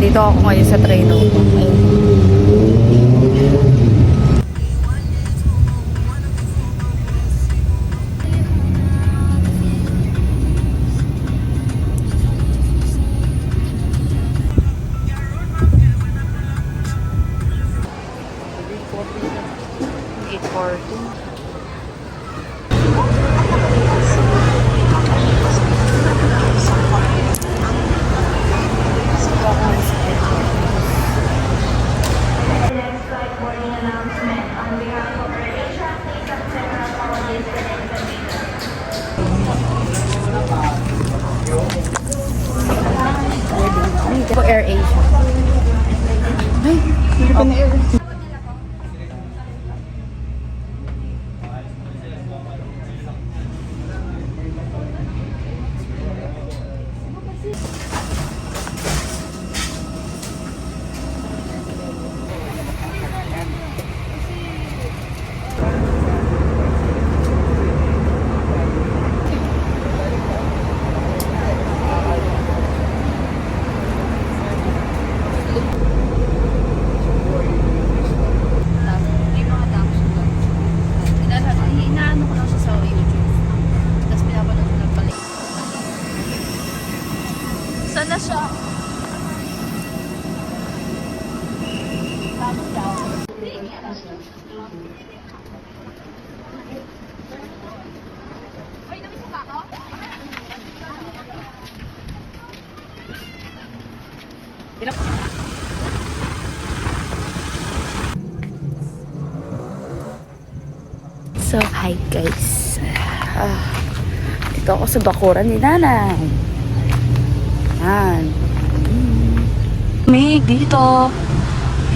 Nandito ako ngayon sa Trinoma. Air Asia. Ay, hindi pa na Air. Sana siya. So, hi guys. Dito ako sa bakuran ni Nanay. Yan. Mig dito.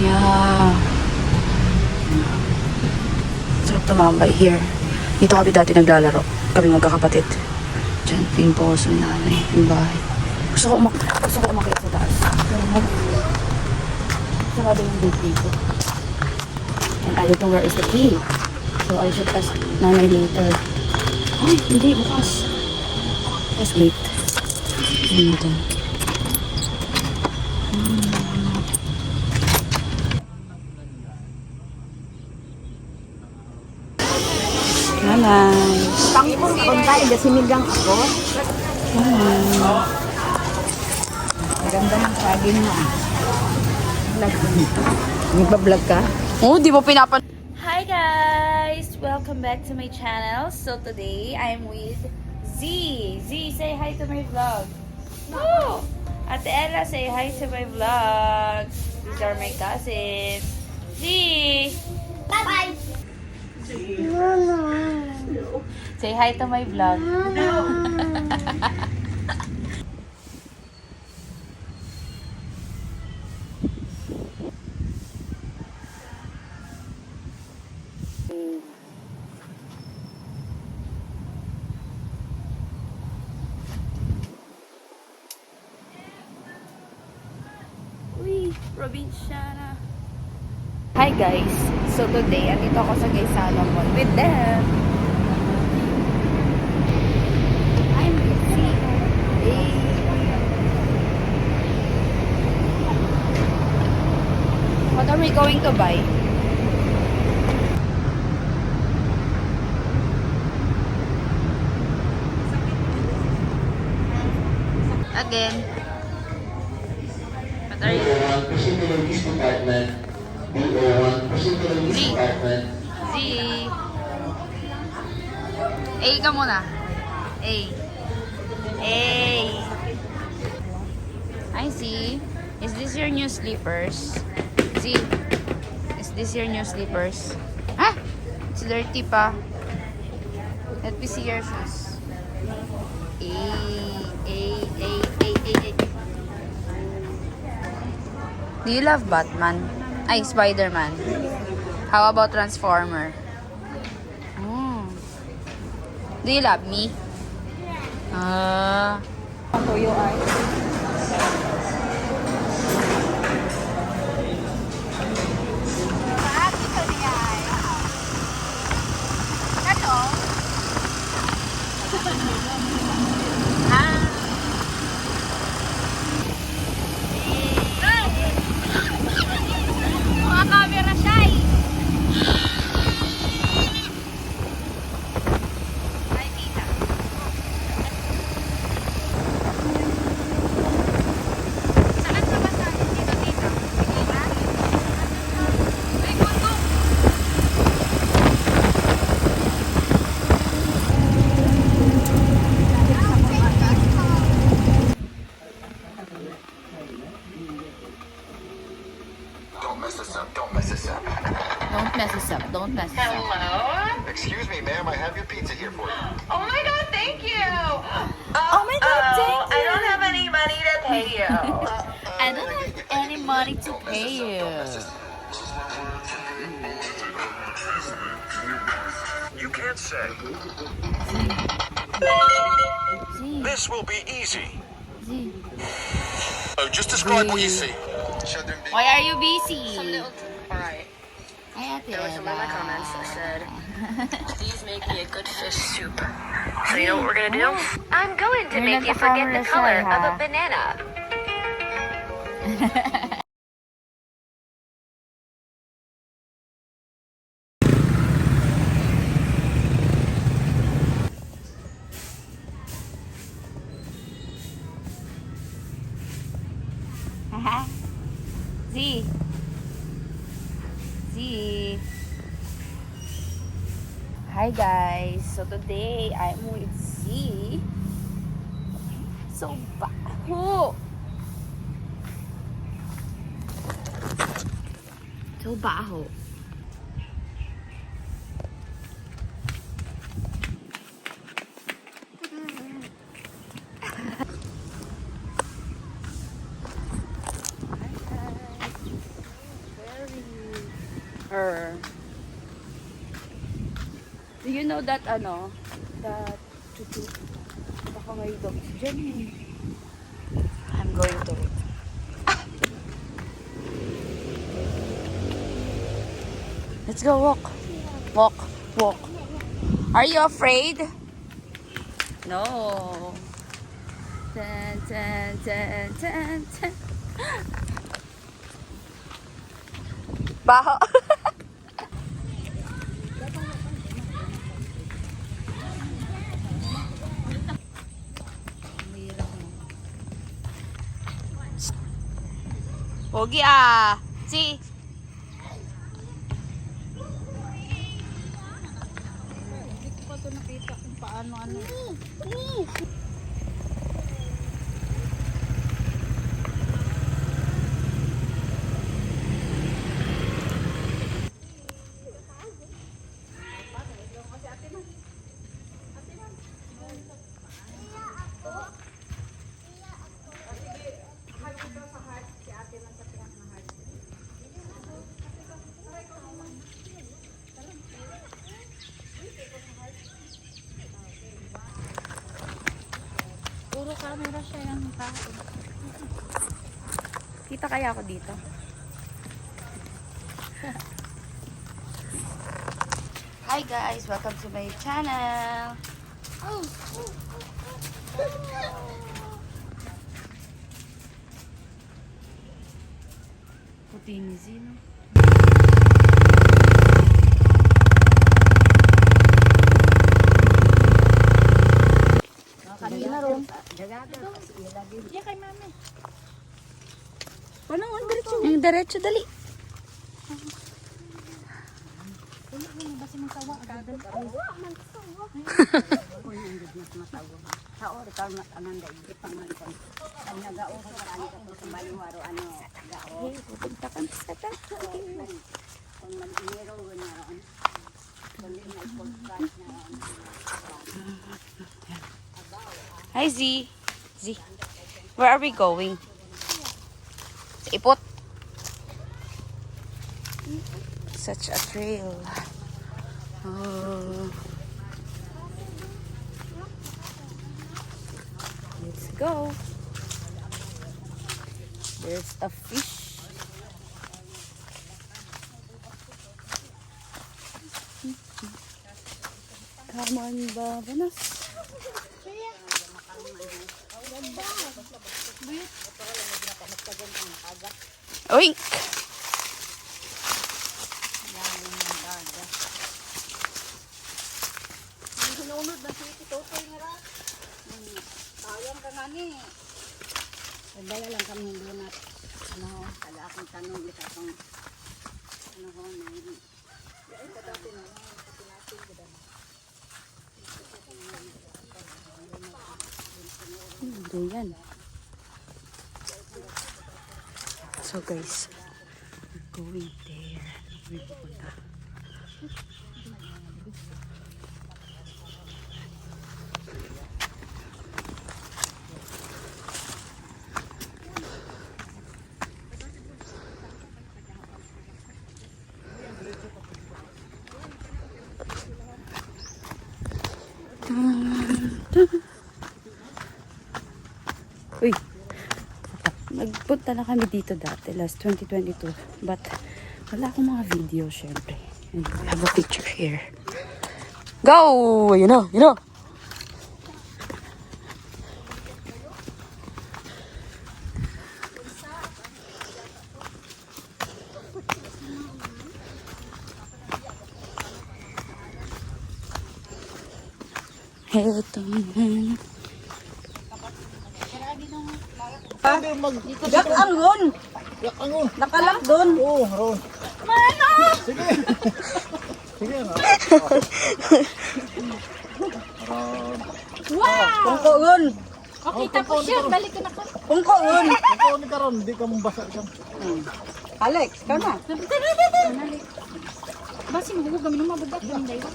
Yeah. Sarap tumambay here. Dito kami dati naglalaro. Kami magkakapatid. Diyan, yung poso ni Nanay. Yung bahay. Gusto ko umakyat sa taas. Sarado yung gate dito. And I don't know where is the key. So I should ask Nanay later. Ay, hindi. Bukas. Let's wait. Hindi natin. Nanay. Pangpong tayo, dasimigang ako. Maganda ng saging mo. Nagpa-vlog ka? Oh, di mo pinapan... Hi guys! Welcome back to my channel. So today, I'm with Z. Z, say hi to my vlog. Woo! Ate Ella, say hi to my vlog. These are my cousins. Z! Bye-bye! Say hi to my vlog. Provinciana. Hi guys! So today, andito ako sa Gaisano Mall with them. I'm busy. What are we going to buy? Again. What are you? Proceed to the lease department. B01, proceed to the lease Z. department. Z. A ka muna. A. A. I see. Is this your new slippers? Z. Is this your new slippers? Ah! It's dirty pa. Let me see your shoes. A. A. A. A. A. A. Do you love Batman? Ay, Spider-Man. How about Transformer? Do you love me? Toyo ay. Excuse me, ma'am, I have your pizza here for you. Oh my god, thank you! Oh my god, thank I don't have any money to pay you. I don't have any money to pay you. You can't say. This will be easy. Oh, just describe what you see. Why are you busy? Alright, Ay, Ate there was someone in my comments that said, Ella. these make me a good fish soup. So you know what we're gonna do? I'm going to You're make you forget nagka-camera the siya, color of ha? a banana. Haha. Z. Z. Hi guys. So today I'm with Z. So baho. So baho. Her. Do you know that that tutu baka may dogs dyan eh. I'm going to it. Let's go walk. Walk, walk. Are you afraid? No. Tan, tan, tan, tan, tan. Baho. Pogi ah. Si. Hindi ko pa ito nakita kung paano ano. Puro camera siya yung tao. Kita kaya ako dito? Hi guys! Welcome to my channel! Puti ni Zino. Kanina ron. Dagaga. Iya kay mami. Paano ang diretso? Yung diretso, dali. Wala mo ba si matawa agad? Oy, ang gid matawa. Sa ori ka na ananda ipang man ko. Ang nagao sa ani ko sa baliwaro ano gao. Hey, pupunta ka sa ta. Kung mag-inero na ron. Kung may podcast na ron. Hi, Z. Z. Where are we going? Sa Ipot. Such a trail. Oh. Let's go. There's a fish. Come on, Babanas. Oink! Hinunod na si Titotoy nila. Sayang ka nga ni. Nagdala lang kami ng donut. Ano, kala akong tanong dito akong ano ho, may Ganyan. So guys, we're going there. We're pupunta. Uy. Nagpunta na kami dito dati, last 2022. But, wala akong mga video, syempre. And I have a picture here. Go! You know, you know. Ito na. Jak angon. Nakalak doon. Oo, Ron. Sige na. Pungko yun. Okay, tapos siya. Balik ka na ka. Pungko yun. Ikaw ni Karon, hindi ka mong basa ka. Alex, ikaw na. Basi mahuhug kami ng mabudak ng dayo.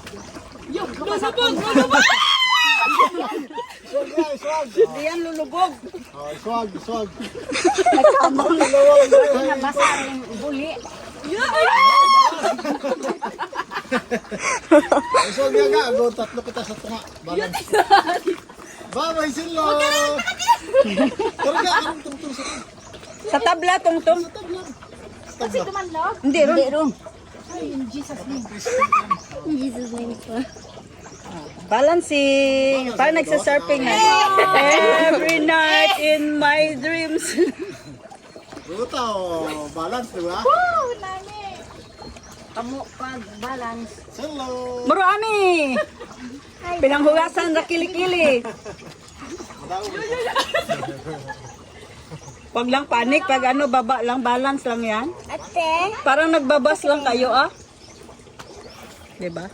Swag guys, swag. Hindi yan lulubog. Oh, swag, swag. Nagkamang Nabasa rin buli. Swag nga ga, go tatlo kita sa tunga. Balance. Babay sila. Pero ga, anong tungtong sa tunga? sa tabla, tungtong. Kasi tumanlog. Hindi ron. Ay, in Jesus name. Balancing. Parang nagsasurfing na. Every night in my dreams. Buta o, balance, di ba? Woo! Nani! Kamu pag balance. Hello. Marami. Pinanghugasan na kilikili. Pag lang panik, pag ano, baba lang, balance lang yan. Ate! Parang nagbabas lang kayo, ah. Diba?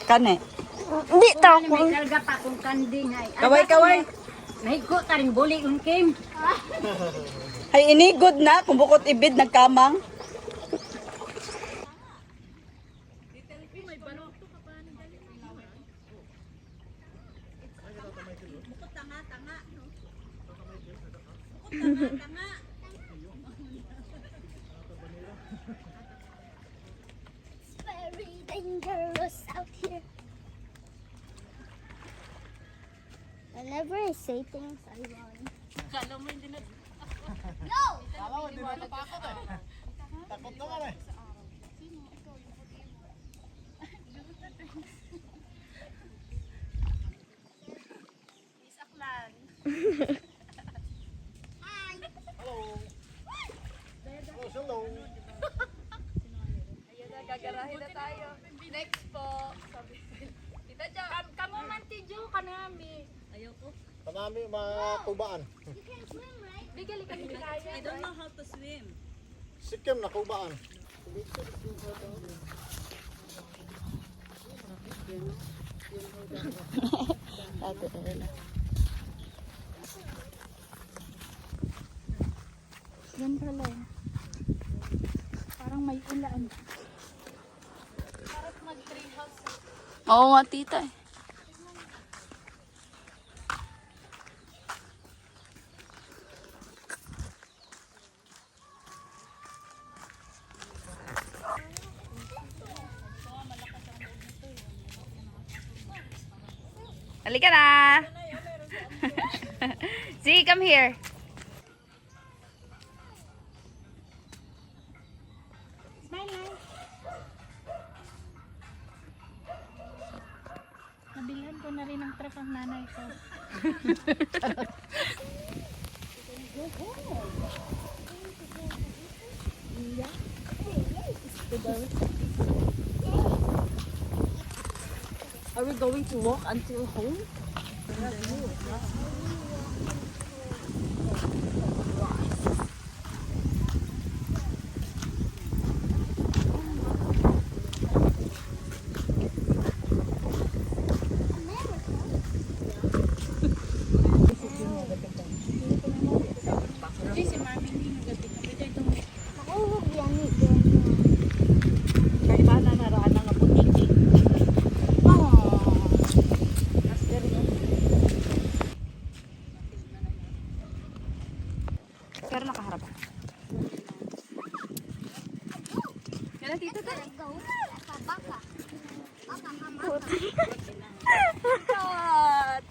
Kane. Hindi tao ko. May kalga pa kung kanding ay. Kaway-kaway. Nahigo ta rin buli yung Kim. Ay, inigod na. Kung bukod ibid, nagkamang. Very dangerous out here. Whenever I say things, I run. Takot na kami. Hello. Gagarahin na tayo. Next po. Tita Jo. Kamu man ti Jo kanami. Ayoko. Kanami mga tubaan. Bigali kami kaya. I don't know how to swim. Sikim na kubaan. Yan pala. Parang may ulan. Oo nga, tita eh. Halika na! See, come here. Nabilhan ko na rin ang truck ang nanay ko. Are we going to walk until home? Kasi si mami hindi nagabi ka. Pwede itong Makuhog yan ni Kaya ba na naraan ng abutiki? Pero nakaharap. Yan ang tita tayo. Baka. Cut!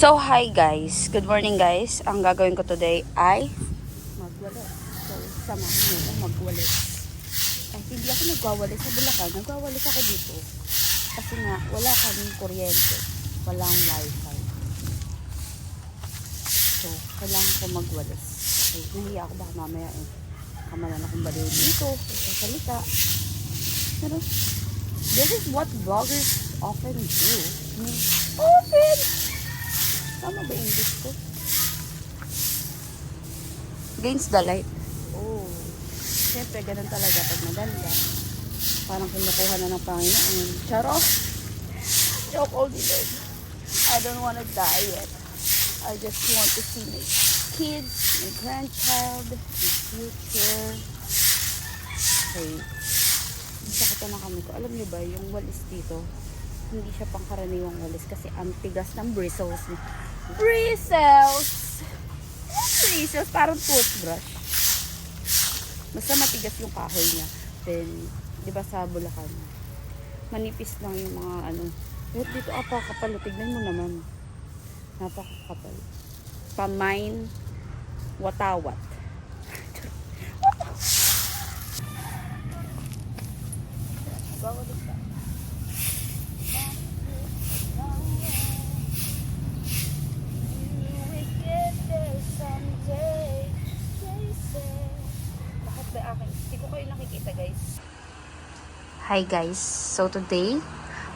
So, hi guys. Good morning guys. Ang gagawin ko today ay magwalis. So, samahan niyo ako magwalis. Kahit hindi ako nagwawalis sa Bulacan, nagwawalis ako dito. Kasi nga, wala kaming kuryente. Walang wifi. So, kailangan ko magwalis. Okay, nahiya ako baka mamaya kamalan akong baliw dito. Sa salita. Pero, this is what vloggers often do. Often! Tama ba English ko? Against the light. Oh. Siyempre, ganun talaga pag maganda. Parang kinukuha na ng Panginoon. Charot! Joke all the day. I don't want to die yet. I just want to see my kids, my grandchild, my future. Okay. Sakit na kami ko. Alam niyo ba, yung walis dito, hindi siya pangkaraniwang walis kasi ang tigas ng bristles niya. Bristles! Bristles, parang toothbrush. Basta matigas yung kahoy niya. Then, di ba sa Bulacan, manipis lang yung mga ano. Pero dito, kapal. Tignan mo naman. Napakakapal. Pamain, watawat. Hi guys, so today,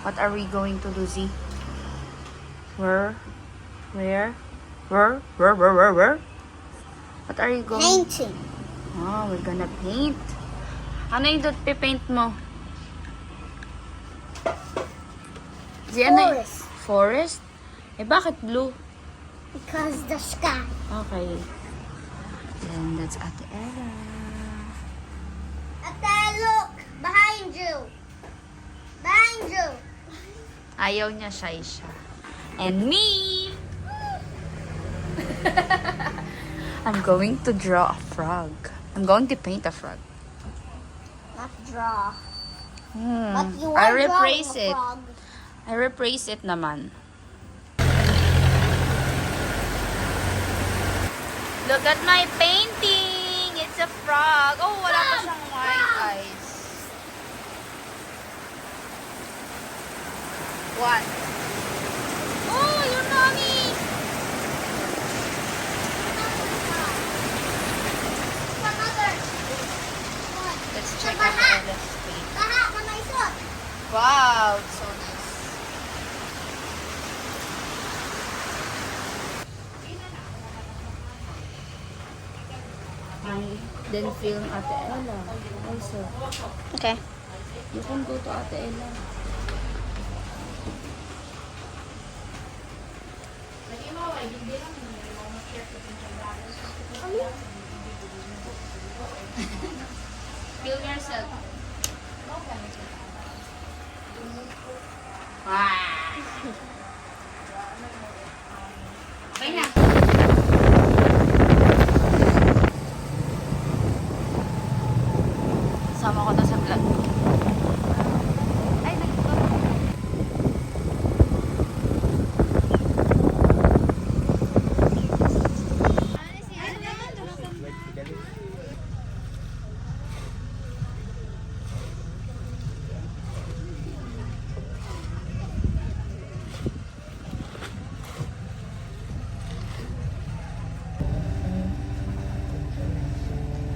what are we going to do, Z? Where? What are you going? Painting. Oh, we're gonna paint. Ano yung paint mo? Z, ano yun? Forest. Forest? Eh, bakit blue? Because the sky. Okay. Then, that's Ate Ella. Ate, look! Behind you! Behind you! Ayaw niya, shy siya. And me! I'm going to draw a frog. I'm going to paint a frog. Not draw. But you I are rephrase drawing a it. frog. I rephrase it naman. Look at my painting! It's a frog. Oh, wala pa siyang white eyes. What? Oh, your mommy! Another. Let's check out Ella's paint. Baha na may suot. Wow, it's so nice. I then film Ate Ella also. Okay. You can go to Ate Ella. Film yourself. Okay na. Sama ko na sa vlog. Ay, nagto.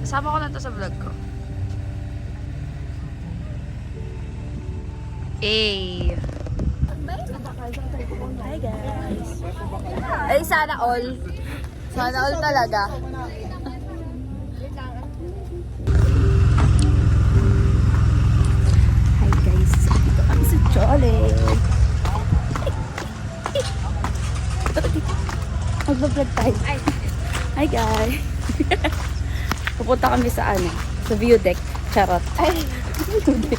Sama ko na to sa vlog ko. Hey. Hi guys. Ay, sana all. Sana all talaga. Hi guys. Ito kami sa Chole. Mag-vlog tayo. Hi guys. Pupunta kami sa ano? Sa view deck. Charot. Ay. View deck.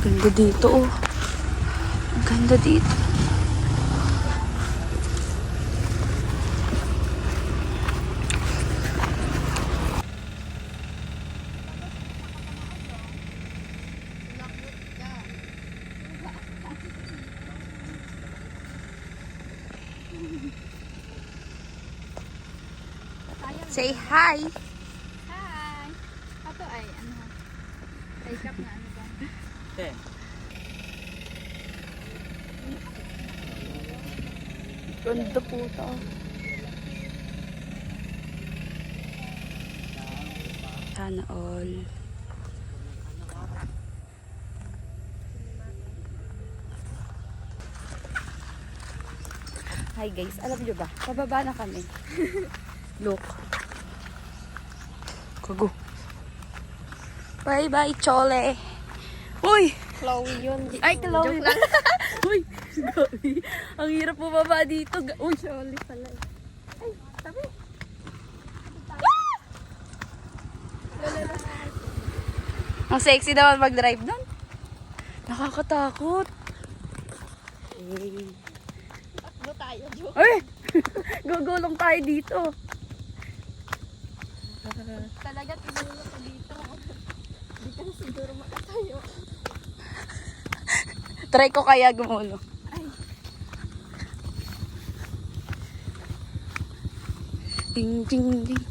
Ganda dito, oh. Ganda dito. Say hi! Hi! Ato ay, ano? Ay, cup na ano ba? Ganda po ito. Sana all. Hi guys, alam nyo ba? Pababa na kami. Look. Kago. Bye bye, Chole. Uy! Chloe yun. Ay, Chloe. Uy, Chloe. Ang hirap bumaba dito. Uy, Chloe pala. Ay, sabi. ang sexy naman mag-drive doon. Nakakatakot. Takbo tayo, Jo. Ay! Gugulong tayo dito. Talaga tinulo ko dito. Di ka na siguro makatayo. Try ko kaya gumulong. Ding, ding, ding.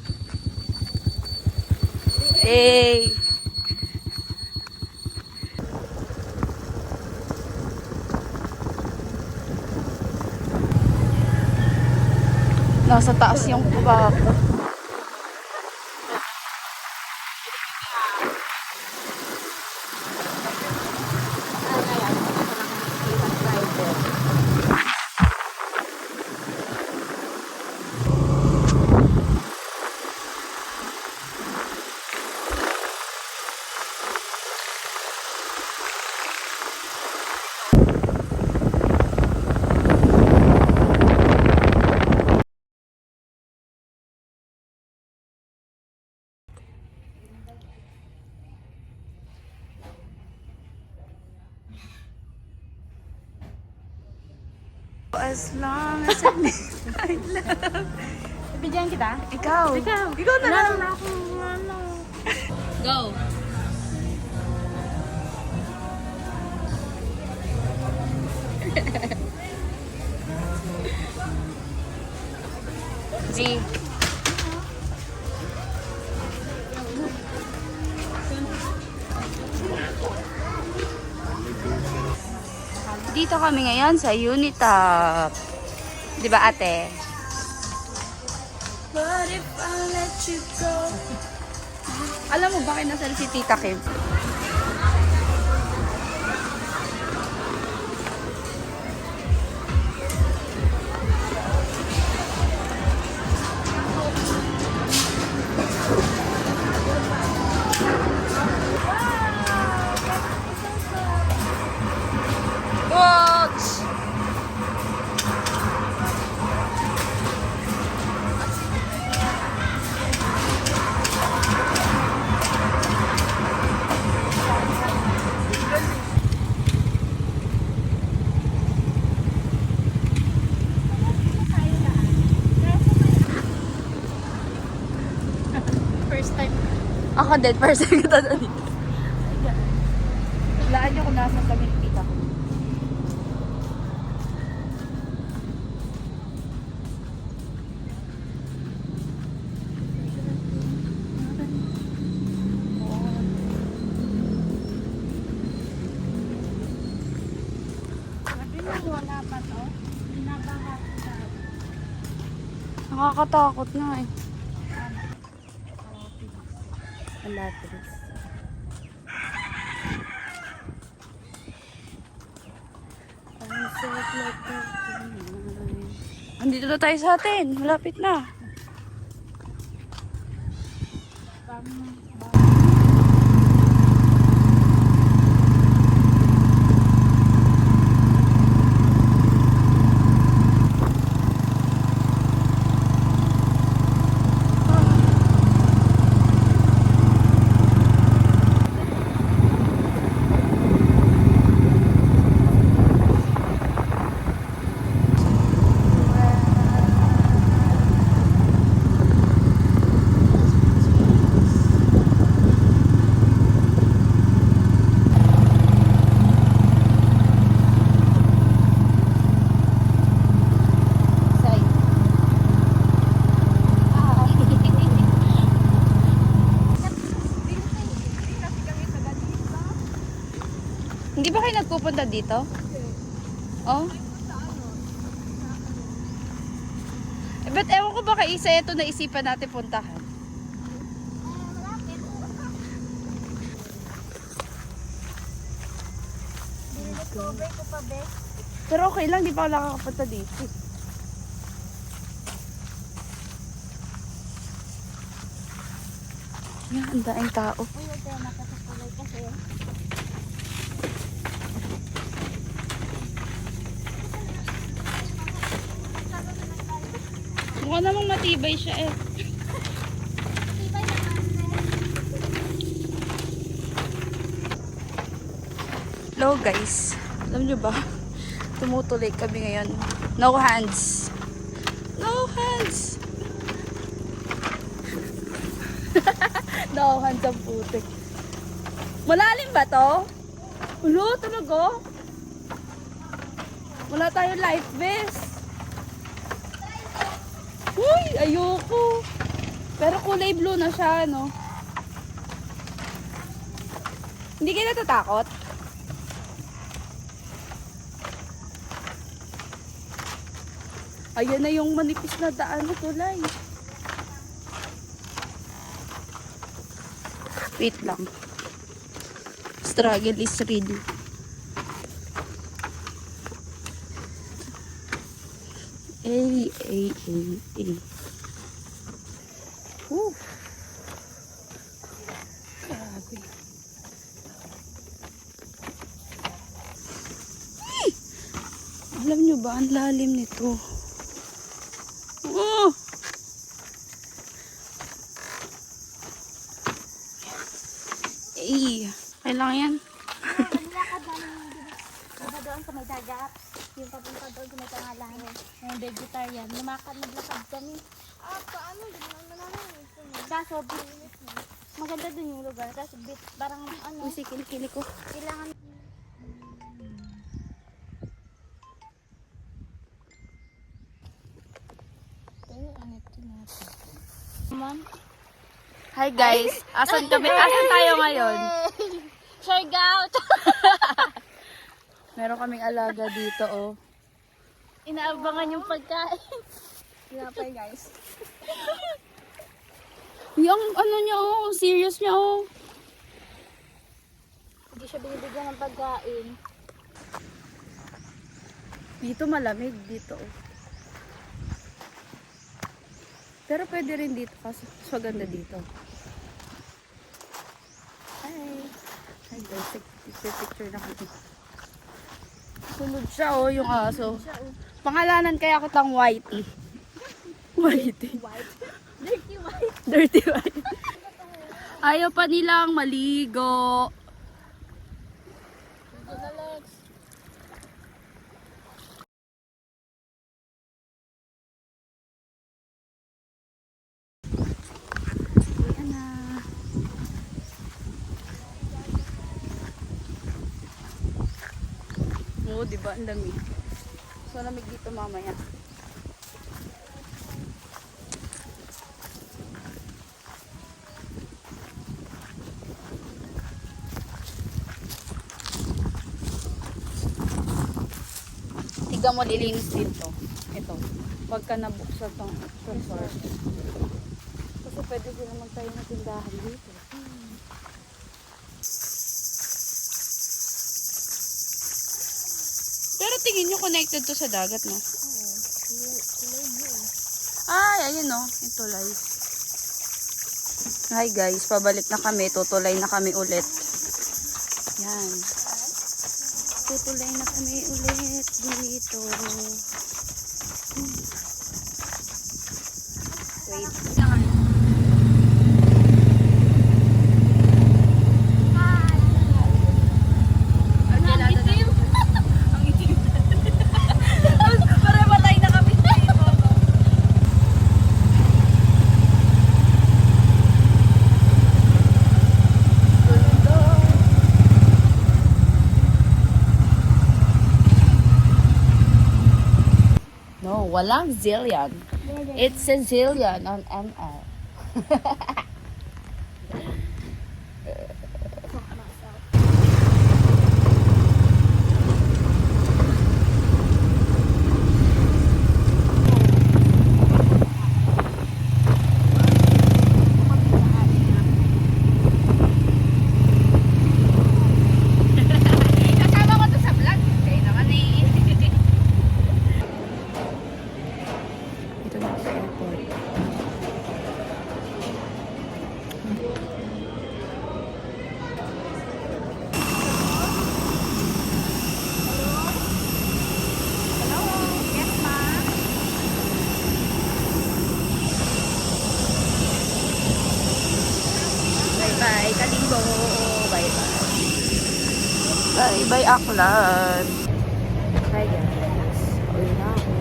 Hey! Nasa taas yung kuba ko. As long as I love. Bigyan kita? Ikaw. Ikaw na lang. Wala akong ano. Go. G. Dito kami ngayon sa Unitop. Di ba ate? But if I let you go. Alam mo ba kinasal si Tita Kim? Watch! First time. Ako din, person ko to dito. Laan niyo kung nasa kami ni Tita ko. Sabi mo wala pa to. Binabaha ko sa Nakakatakot nga eh. Alatris. Andito na tayo sa atin. Malapit na. papunta dito? Oh? Eh, ba't ewan ko ba kay Isa ito na isipan natin puntahan? Cover ko pa, be. Pero okay lang, di pa ako nakakapunta dito. Yan, ang daing tao. Uy, huwag tayo makasakulay kasi. Mukha namang matibay siya eh. Tibay naman, be. Hello guys, alam nyo ba? Tumutuloy kami ngayon. No hands. No hands. No hands ang putik. Malalim ba to? Ulo, talaga? Wala tayong life vest. Uy, ayoko. Pero kulay blue na siya, no? Hindi kayo natatakot? Ayan na yung manipis na daan na tulay. Wait lang. Struggle is real. Ay. Woo. Grabe. Ay! Alam nyo ba, ang lalim nito. Oh! Ay, kailangan yan. Nilakad namin diba doon sa may dagat. Yung papunta doon sa may pangalan. Yung vegetarian. Naglakad kami. Paano? Hindi naman. Kaso, maganda doon yung lugar. Kaso, parang ano. Uy, si kilikili ko. Kailangan. Ma'am? Hi guys, asan kami? Asan tayo ngayon? Siargao! Meron kaming alaga dito, oh. Inaabangan yung pagkain. Tinapay, guys. Yung ano niya, oh, serious niya, oh. Hindi siya binibigyan ng pagkain. Dito malamig, dito, oh. Pero pwede rin dito kasi mas maganda dito. Hi! Hi guys, picture na kami. Sunod siya, oh, yung aso. Pangalanan kaya kitang Whitey. Whitey. Dirty white. Dirty White. Ayaw pa nilang maligo. Ayan na. Oo, diba? Ang lamig. So, lamig dito mamaya. Tignan mo, lilinis dito. Ito. Huwag ka nabuksan tong resort. Kasi pwede sila magtayo ng tindahan dito. Pero tingin nyo connected to sa dagat, no? Ay, ayun, no? Yung tulay. Hi guys, pabalik na kami. Tutulay na kami ulit. Yan. Tutulay na kami ulit dito. Wait. No, walang zillion. It's a zillion on ML. Bye! Bye, Aklan! Hi, guys. Uwi na ako.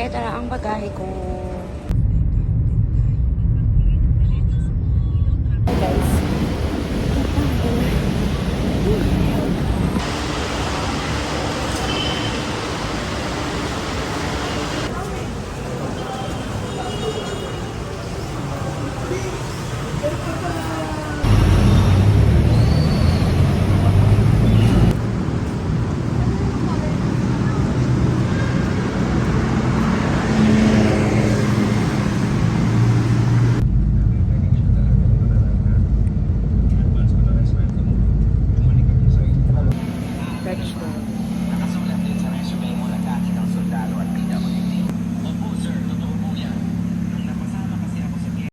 Ito na ang bagahe ko.